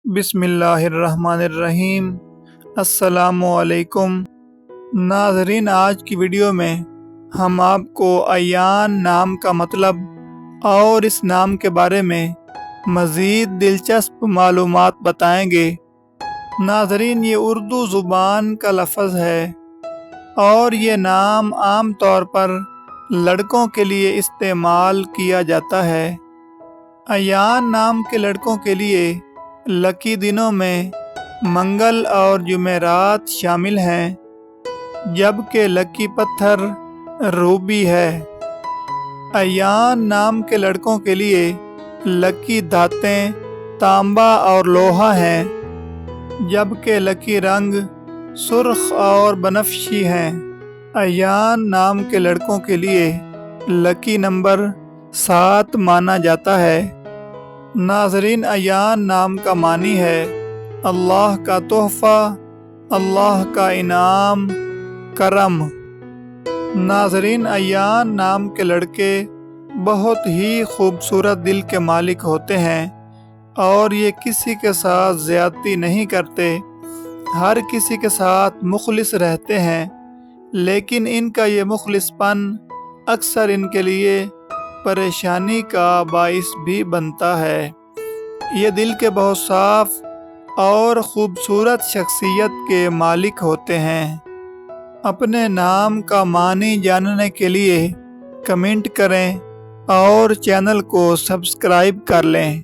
بسم اللہ الرحمن الرحیم۔ السلام علیکم ناظرین، آج کی ویڈیو میں ہم آپ کو ایان نام کا مطلب اور اس نام کے بارے میں مزید دلچسپ معلومات بتائیں گے۔ ناظرین، یہ اردو زبان کا لفظ ہے اور یہ نام عام طور پر لڑکوں کے لیے استعمال کیا جاتا ہے۔ ایان نام کے لڑکوں کے لیے لکی دنوں میں منگل اور جمعرات شامل ہیں، جبکہ لکی پتھر روبی ہے۔ ایان نام کے لڑکوں کے لیے لکی دھاتیں تانبا اور لوہا ہیں، جبکہ لکی رنگ سرخ اور بنفشی ہیں۔ ایان نام کے لڑکوں کے لیے لکی نمبر 7 مانا جاتا ہے۔ ناظرین، ایان نام کا معنی ہے اللہ کا تحفہ، اللہ کا انعام، کرم۔ ناظرین، ایان نام کے لڑکے بہت ہی خوبصورت دل کے مالک ہوتے ہیں اور یہ کسی کے ساتھ زیادتی نہیں کرتے، ہر کسی کے ساتھ مخلص رہتے ہیں، لیکن ان کا یہ مخلص پن اکثر ان کے لیے پریشانی کا باعث بھی بنتا ہے۔ یہ دل کے بہت صاف اور خوبصورت شخصیت کے مالک ہوتے ہیں۔ اپنے نام کا معنی جاننے کے لیے کمنٹ کریں اور چینل کو سبسکرائب کر لیں۔